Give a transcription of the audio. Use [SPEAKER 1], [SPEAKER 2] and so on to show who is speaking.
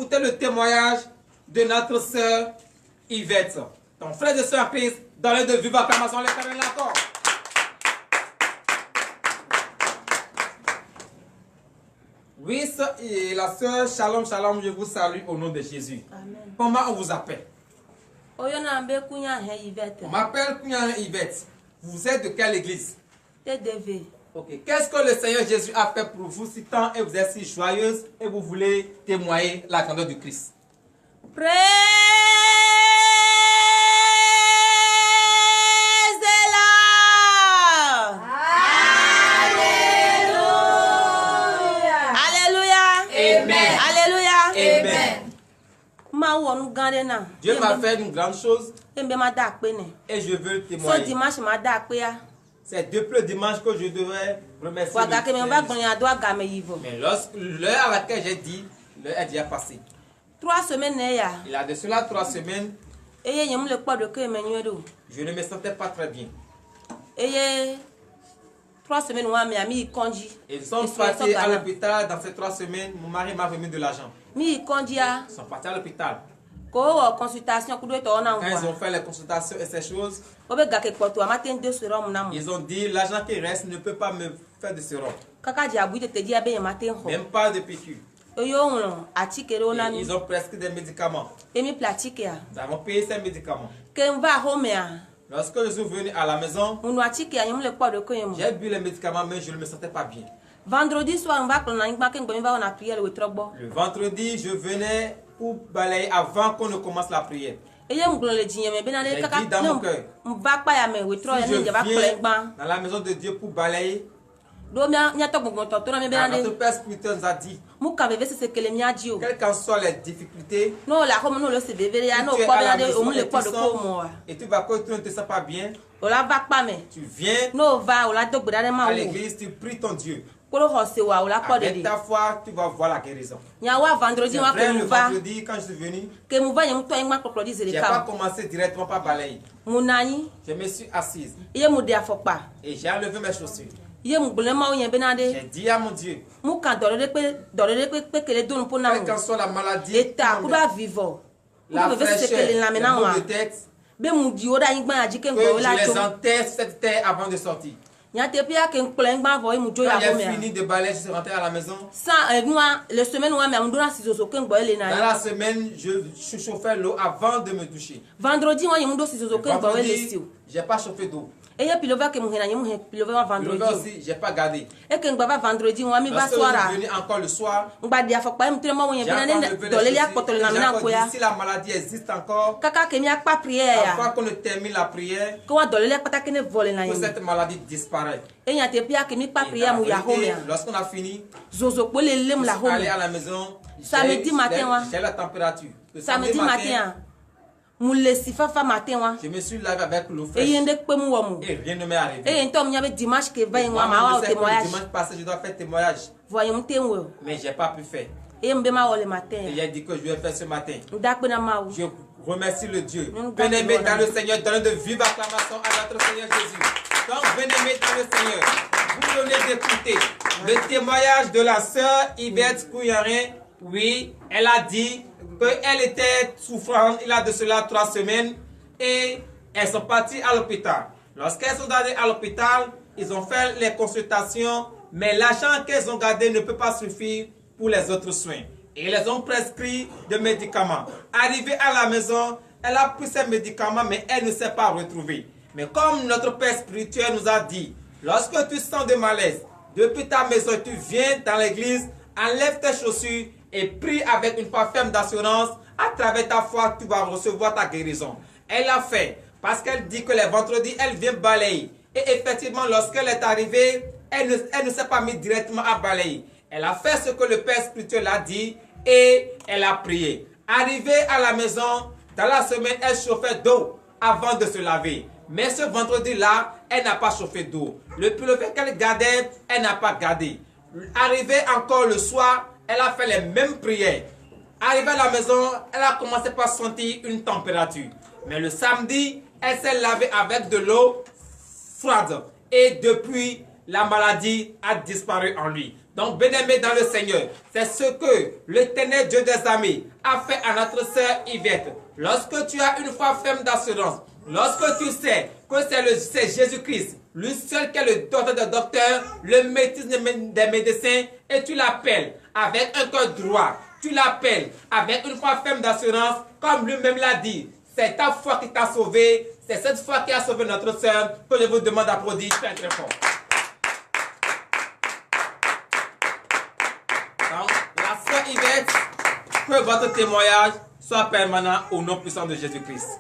[SPEAKER 1] écouter le témoignage de notre sœur Yvette. Donc, frères et sœurs en Christ, donnez de vive acclamation à l'Éternel encore. Oui, et la sœur, shalom, shalom, je vous salue au nom de Jésus.
[SPEAKER 2] Amen.
[SPEAKER 1] Comment on vous appelle? On m'appelle Kounya Yvette. Vous êtes de quelle église?
[SPEAKER 2] TDV.
[SPEAKER 1] Ok. Qu'est-ce que le Seigneur Jésus a fait pour vous si tant et vous êtes si joyeuse et vous voulez témoigner la grandeur du Christ?
[SPEAKER 2] Praise the Lord. Alléluia.
[SPEAKER 1] Amen.
[SPEAKER 2] Alléluia.
[SPEAKER 1] Amen. Dieu m'a fait une grande chose et je veux témoigner. C'est depuis le dimanche que je devrais remercier le Seigneur. Mais l'heure à laquelle j'ai dit, l'heure est déjà passée.
[SPEAKER 2] 3 semaines.
[SPEAKER 1] Il y a de cela 3 semaines, je ne me sentais pas très bien.
[SPEAKER 2] 3 semaines,
[SPEAKER 1] Ils sont partis à l'hôpital dans ces 3 semaines. Mon mari m'a remis de l'argent. Ils sont partis à l'hôpital. Quand ils ont fait les consultations et ces choses, ils ont dit l'argent qui reste ne peut pas me faire de sérum. Même pas de piqûre. Ils ont prescrit des médicaments. Nous avons payé ces médicaments. Lorsque je suis venu à la maison, j'ai bu les médicaments mais je ne me sentais pas bien.
[SPEAKER 2] Vendredi soir,
[SPEAKER 1] Le vendredi, je venais pour balayer avant qu'on ne commence la prière. J'ai dit dans mon cœur, si je viens dans la maison de Dieu pour balayer, notre Père spirituel nous a dit, quelles qu'en soient les difficultés, tu es à la maison et tu vas que tu ne te sens pas bien, tu viens à l'église, tu pries ton Dieu. Avec ta foi, tu vas voir la guérison. C'est vrai, le vendredi, quand je suis venu, je n'ai pas commencé directement par balayer. Je me suis assise et j'ai enlevé mes chaussures. J'ai dit à mon Dieu, quelle qu'en soit la maladie, la fraîcheur, les maux de tête, que je les enterre sur cette terre avant de sortir. Quand j'ai fini de balayer, je suis rentré à la maison. Dans la semaine, je chauffais l'eau avant de me doucher. Vendredi, je n'ai pas chauffé d'eau. Le aussi, j'ai pas gardé. Lorsque je suis venu encore le soir, j'ai encore dit si la maladie existe encore, afin qu'on ne termine la prière, que cette maladie disparaisse. Lorsqu'on a fini, je suis allé à la maison, j'ai la température. Le samedi matin, je me suis lavé avec l'eau fraîche et rien ne m'est arrivé. Dimanche passé, je dois faire témoignage. Mais je n'ai pas pu faire. Et j'ai dit que je vais faire ce matin. Je remercie le Dieu. Bien-aimé dans le Seigneur, donnez de vive acclamation à notre Seigneur Jésus. Donc, bien-aimé dans le Seigneur, vous venez d'écouter le témoignage de la sœur Yvette Kouyarin. Oui, elle a dit qu'elle était souffrante, il y a de cela 3 semaines, et elles sont parties à l'hôpital. Lorsqu'elles sont allées à l'hôpital, ils ont fait les consultations, mais l'argent qu'elles ont gardé ne peut pas suffire pour les autres soins. Et ils les ont prescrit de médicaments. Arrivée à la maison, elle a pris ces médicaments, mais elle ne s'est pas retrouvée. Mais comme notre Père spirituel nous a dit, lorsque tu sens de malaise, depuis ta maison, tu viens dans l'église, enlève tes chaussures et prie avec une foi ferme d'assurance. À travers ta foi, tu vas recevoir ta guérison. Elle l'a fait parce qu'elle dit que les vendredis, elle vient balayer. Et effectivement, lorsqu'elle est arrivée, elle ne s'est pas mise directement à balayer. Elle a fait ce que le Père spirituel a dit et elle a prié. Arrivée à la maison, dans la semaine, elle chauffait d'eau avant de se laver. Mais ce vendredi-là, elle n'a pas chauffé d'eau. Le pullover qu'elle gardait, elle n'a pas gardé. Arrivée encore le soir, elle a fait les mêmes prières. Arrivée à la maison, elle a commencé par sentir une température. Mais le samedi, elle s'est lavée avec de l'eau froide. Et depuis, la maladie a disparu en lui. Donc, bien-aimé dans le Seigneur, c'est ce que l'Éternel Dieu des armées a fait à notre sœur Yvette. Lorsque tu as une foi ferme d'assurance, lorsque tu sais que c'est Jésus-Christ, lui seul qui est le docteur des docteurs, le médecin des médecins, et tu l'appelles avec un cœur droit, tu l'appelles avec une foi ferme d'assurance, comme lui-même l'a dit. C'est ta foi qui t'a sauvé, c'est cette foi qui a sauvé notre sœur que je vous demande d'applaudir très très fort. Donc, la sœur Yvette, que votre témoignage soit permanent au nom puissant de Jésus-Christ.